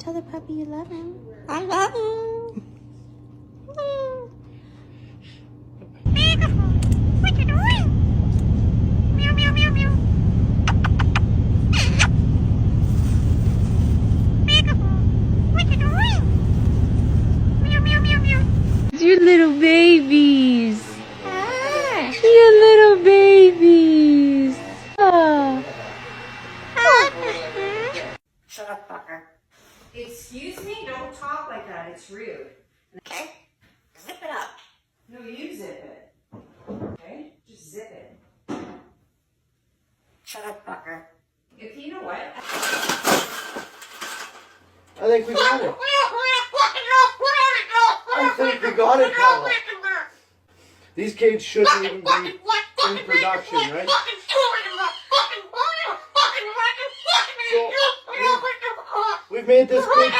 Tell the puppy you love him. I love him. What you doing? Meow, meow, meow, meow. What you doing? Meow, meow, meow, meow. Your little babies. Your little babies. Oh. Shut up, fucker. Excuse me? Don't talk like that. It's rude. Okay? Zip it up. No, you zip it. Okay? Just zip it. Shut up, fucker. If you know what? I think we got it. I think we got it, Paula. These cages shouldn't even be in production, right? So, we've made this big